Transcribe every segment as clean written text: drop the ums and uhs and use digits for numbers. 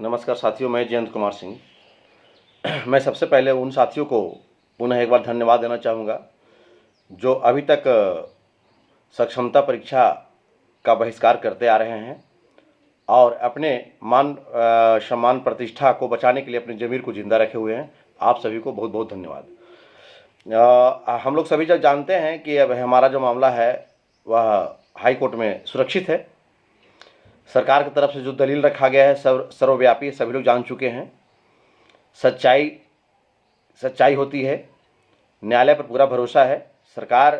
नमस्कार साथियों, मैं जयंत कुमार सिंह। मैं सबसे पहले उन साथियों को पुनः एक बार धन्यवाद देना चाहूँगा जो अभी तक सक्षमता परीक्षा का बहिष्कार करते आ रहे हैं और अपने मान सम्मान प्रतिष्ठा को बचाने के लिए अपनी ज़मीर को जिंदा रखे हुए हैं। आप सभी को बहुत बहुत धन्यवाद। हम लोग सभी जब जानते हैं कि अब हमारा जो मामला है वह हाई कोर्ट में सुरक्षित है। सरकार की तरफ से जो दलील रखा गया है सर्वव्यापी, सभी लोग जान चुके हैं। सच्चाई होती है, न्यायालय पर पूरा भरोसा है। सरकार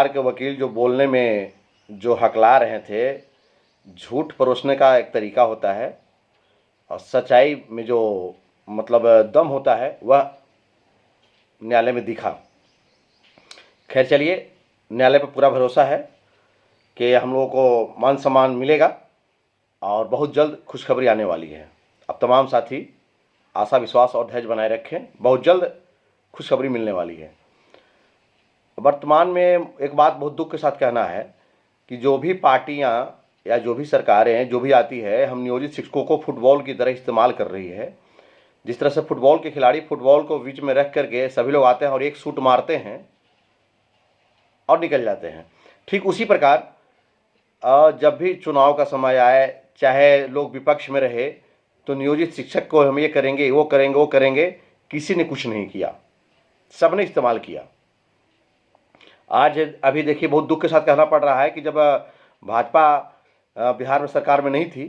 के वकील जो बोलने में जो हकला रहे थे, झूठ परोसने का एक तरीका होता है और सच्चाई में जो मतलब दम होता है वह न्यायालय में दिखा। खैर चलिए, न्यायालय पर पूरा भरोसा है कि हम लोगों को मान सम्मान मिलेगा और बहुत जल्द खुशखबरी आने वाली है। अब तमाम साथी आशा, विश्वास और धैर्य बनाए रखें, बहुत जल्द खुशखबरी मिलने वाली है। वर्तमान में एक बात बहुत दुख के साथ कहना है कि जो भी पार्टियां या जो भी सरकारें जो भी आती है, हम नियोजित शिक्षकों को फुटबॉल की तरह इस्तेमाल कर रही है। जिस तरह से फुटबॉल के खिलाड़ी फुटबॉल को बीच में रख करके सभी लोग आते हैं और एक शूट मारते हैं और निकल जाते हैं, ठीक उसी प्रकार जब भी चुनाव का समय आए, चाहे लोग विपक्ष में रहे, तो नियोजित शिक्षक को हम ये करेंगे, वो करेंगे, किसी ने कुछ नहीं किया, सबने इस्तेमाल किया। आज अभी देखिए, बहुत दुख के साथ कहना पड़ रहा है कि जब भाजपा बिहार में सरकार में नहीं थी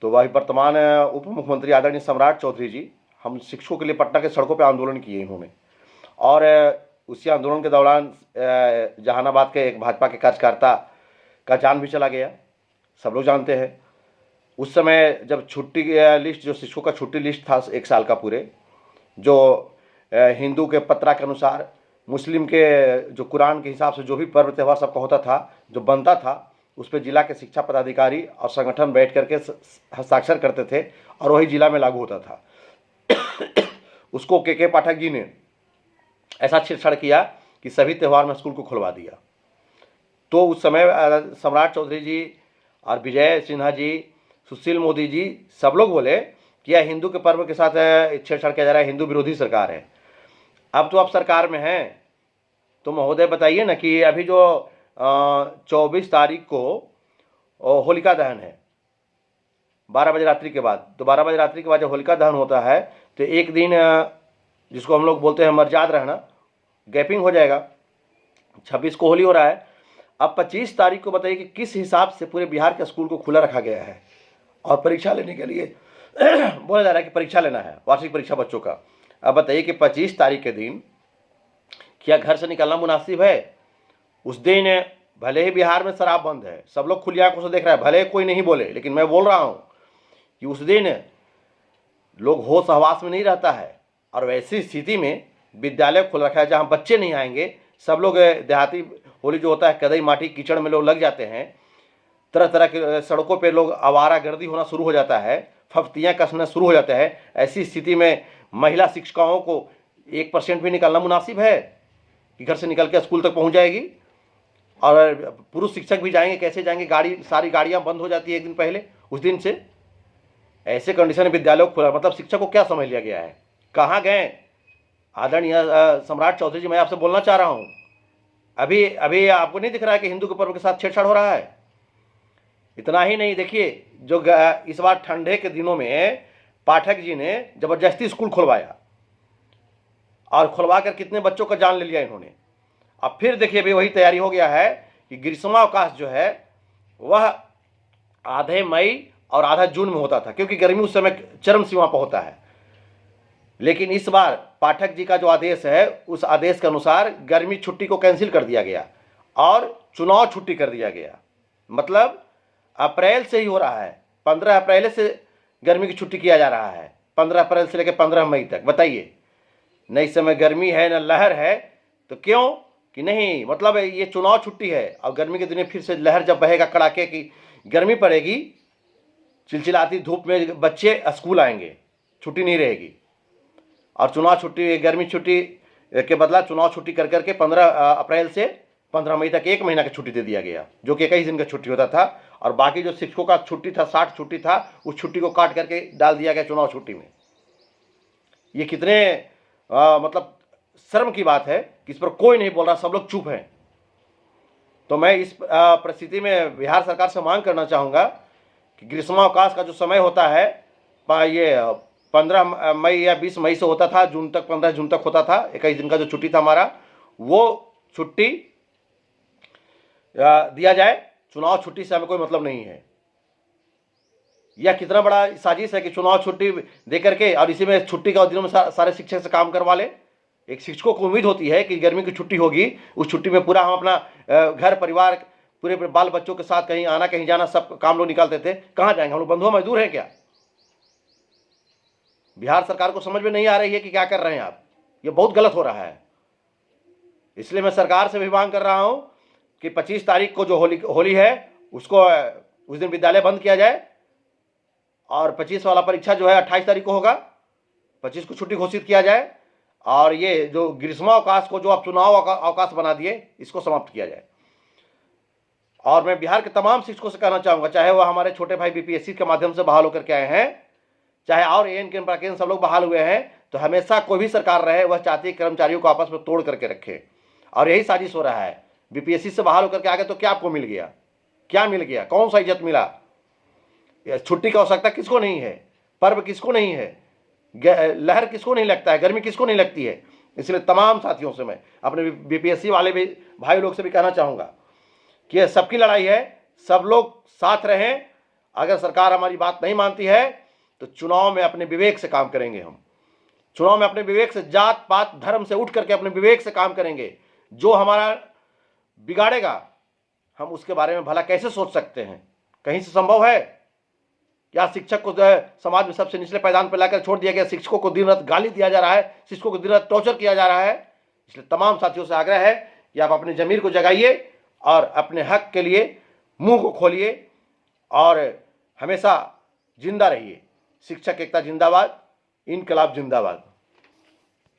तो वही वर्तमान उप मुख्यमंत्री आदरणीय सम्राट चौधरी जी हम शिक्षकों के लिए पटना के सड़कों पर आंदोलन किए इन्होंने। और उसी आंदोलन के दौरान जहानाबाद के एक भाजपा के कार्यकर्ता का जान भी चला गया, सब लोग जानते हैं। उस समय जब छुट्टी लिस्ट, जो शिक्षकों का छुट्टी लिस्ट था 1 साल का पूरे, जो हिंदू के पत्रा के अनुसार, मुस्लिम के जो कुरान के हिसाब से जो भी पर्व त्यौहार सबका होता था, जो बनता था, उस पर जिला के शिक्षा पदाधिकारी और संगठन बैठ करके हस्ताक्षर करते थे और वही जिला में लागू होता था। उसको के पाठक जी ने ऐसा छेड़छाड़ किया कि सभी त्यौहार में स्कूल को खुलवा दिया। तो उस समय सम्राट चौधरी जी और विजय सिन्हा जी, सुशील मोदी जी, सब लोग बोले कि यह हिंदू के पर्व के साथ छेड़छाड़ किया जा रहा है, हिंदू विरोधी सरकार है। अब तो आप सरकार में हैं, तो महोदय बताइए ना कि अभी जो 24 तारीख को होलिका दहन है 12 बजे रात्रि के बाद, तो 12 बजे रात्रि के बाद जब होलिका दहन होता है तो एक दिन जिसको हम लोग बोलते हैं मर्याद रहना, गैपिंग हो जाएगा। 26 को होली हो रहा है। अब 25 तारीख को बताइए कि किस हिसाब से पूरे बिहार के स्कूल को खुला रखा गया है और परीक्षा लेने के लिए बोला जा रहा है कि परीक्षा लेना है, वार्षिक परीक्षा बच्चों का। अब बताइए कि 25 तारीख के दिन क्या घर से निकलना मुनासिब है? उस दिन भले ही बिहार में शराब बंद है, सब लोग खुली आंखों से देख रहा है, भले कोई नहीं बोले, लेकिन मैं बोल रहा हूँ कि उस दिन लोग होश हवास में नहीं रहता है। और वैसी स्थिति में विद्यालय खुल रखा है जहाँ बच्चे नहीं आएंगे, सब लोग देहाती होली जो होता है, कदई माटी कीचड़ में लोग लग जाते हैं, तरह तरह के सड़कों पे लोग आवारागर्दी होना शुरू हो जाता है, फफ्तियाँ कसना शुरू हो जाता है। ऐसी स्थिति में महिला शिक्षिकाओं को 1% भी निकलना मुनासिब है कि घर से निकल के स्कूल तक पहुँच जाएगी? और पुरुष शिक्षक भी जाएंगे, कैसे जाएंगे? सारी गाड़ियाँ बंद हो जाती है एक दिन पहले, उस दिन से। ऐसे कंडीशन में विद्यालय को खुला, मतलब शिक्षक को क्या समझ लिया गया है? कहाँ गए आदरणीय सम्राट चौधरी जी? मैं आपसे बोलना चाह रहा हूँ, अभी आपको नहीं दिख रहा है कि हिंदू के पर्व के साथ छेड़छाड़ हो रहा है? इतना ही नहीं, देखिए जो इस बार ठंडे के दिनों में पाठक जी ने जबरदस्ती स्कूल खुलवाया और खुलवा कर कितने बच्चों का जान ले लिया इन्होंने। अब फिर देखिए अभी वही तैयारी हो गया है कि ग्रीष्मावकाश जो है वह आधे मई और आधा जून में होता था, क्योंकि गर्मी उस समय चरम सीमा पर होता है। लेकिन इस बार पाठक जी का जो आदेश है, उस आदेश के अनुसार गर्मी छुट्टी को कैंसिल कर दिया गया और चुनाव छुट्टी कर दिया गया। मतलब अप्रैल से ही हो रहा है, 15 अप्रैल से गर्मी की छुट्टी किया जा रहा है, 15 अप्रैल से लेकर 15 मई तक। बताइए, न इस समय गर्मी है न लहर है, तो क्यों कि नहीं, मतलब ये चुनाव छुट्टी है और गर्मी के दिन फिर से लहर जब बहेगा, कड़ाके की गर्मी पड़ेगी, चिलचिलाती धूप में बच्चे स्कूल आएंगे, छुट्टी नहीं रहेगी। और चुनाव छुट्टी, गर्मी छुट्टी के बदला चुनाव छुट्टी कर करके 15 अप्रैल से 15 मई तक 1 महीना की छुट्टी दे दिया गया, जो कि 21 दिन का छुट्टी होता था। और बाकी जो शिक्षकों का छुट्टी था, 60 छुट्टी था, उस छुट्टी को काट करके डाल दिया गया चुनाव छुट्टी में। ये कितने मतलब शर्म की बात है कि इस पर कोई नहीं बोल रहा, सब लोग चुप हैं। तो मैं इस परिस्थिति में बिहार सरकार से मांग करना चाहूँगा कि ग्रीष्मावकाश का जो समय होता है, ये 15 मई या 20 मई से होता था, जून तक, 15 जून तक होता था, 21 दिन का जो छुट्टी था हमारा, वो छुट्टी दिया जाए। चुनाव छुट्टी से हमें कोई मतलब नहीं है। यह कितना बड़ा साजिश है कि चुनाव छुट्टी दे करके और इसी में छुट्टी का दिनों में सारे शिक्षक से काम करवा ले। एक शिक्षकों को उम्मीद होती है कि गर्मी की छुट्टी होगी, उस छुट्टी में पूरा हम अपना घर परिवार, पूरे बाल बच्चों के साथ कहीं आना कहीं जाना सब काम लोग निकालते थे। कहाँ जाएंगे हम लोग? बंधुआ मजदूर हैं क्या? बिहार सरकार को समझ में नहीं आ रही है कि क्या कर रहे हैं आप। ये बहुत गलत हो रहा है। इसलिए मैं सरकार से भी मांग कर रहा हूं कि 25 तारीख को जो होली है, उसको उस दिन विद्यालय बंद किया जाए और 25 वाला परीक्षा जो है 28 तारीख को होगा, 25 को छुट्टी घोषित किया जाए। और ये जो ग्रीष्मावकाश को जो आप चुनाव अवकाश बना दिए, इसको समाप्त किया जाए। और मैं बिहार के तमाम शिक्षकों से कहना चाहूँगा, चाहे वह हमारे छोटे भाई बीपीएससी के माध्यम से बहाल होकर के आए हैं, चाहे और एएन के सब लोग बहाल हुए हैं, तो हमेशा कोई भी सरकार रहे वह चाहती है कर्मचारियों को आपस में तोड़ करके रखे। और यही साजिश हो रहा है। बीपीएससी से बहाल होकर के आ गए तो क्या आपको मिल गया? क्या मिल गया? कौन सा इज्जत मिला? छुट्टी की आवश्यकता किसको नहीं है? पर्व किसको नहीं है? लहर किसको नहीं लगता है? गर्मी किसको नहीं लगती है? इसलिए तमाम साथियों से मैं अपने बीपीएससी वाले भी भाई लोग से भी कहना चाहूँगा कि यह सबकी लड़ाई है, सब लोग साथ रहें। अगर सरकार हमारी बात नहीं मानती है तो चुनाव में अपने विवेक से काम करेंगे। हम चुनाव में अपने विवेक से, जात पात धर्म से उठ करके अपने विवेक से काम करेंगे। जो हमारा बिगाड़ेगा हम उसके बारे में भला कैसे सोच सकते हैं? कहीं से संभव है? या शिक्षक को समाज में सबसे निचले पायदान पर लाकर छोड़ दिया गया, शिक्षकों को दिन रात गाली दिया जा रहा है, शिक्षकों को दिन रात टॉर्चर किया जा रहा है। इसलिए तमाम साथियों से आग्रह है कि आप अपनी जमीर को जगाइए और अपने हक के लिए मुंह को खोलिए और हमेशा जिंदा रहिए। शिक्षक एकता जिंदाबाद, इनकलाब जिंदाबाद।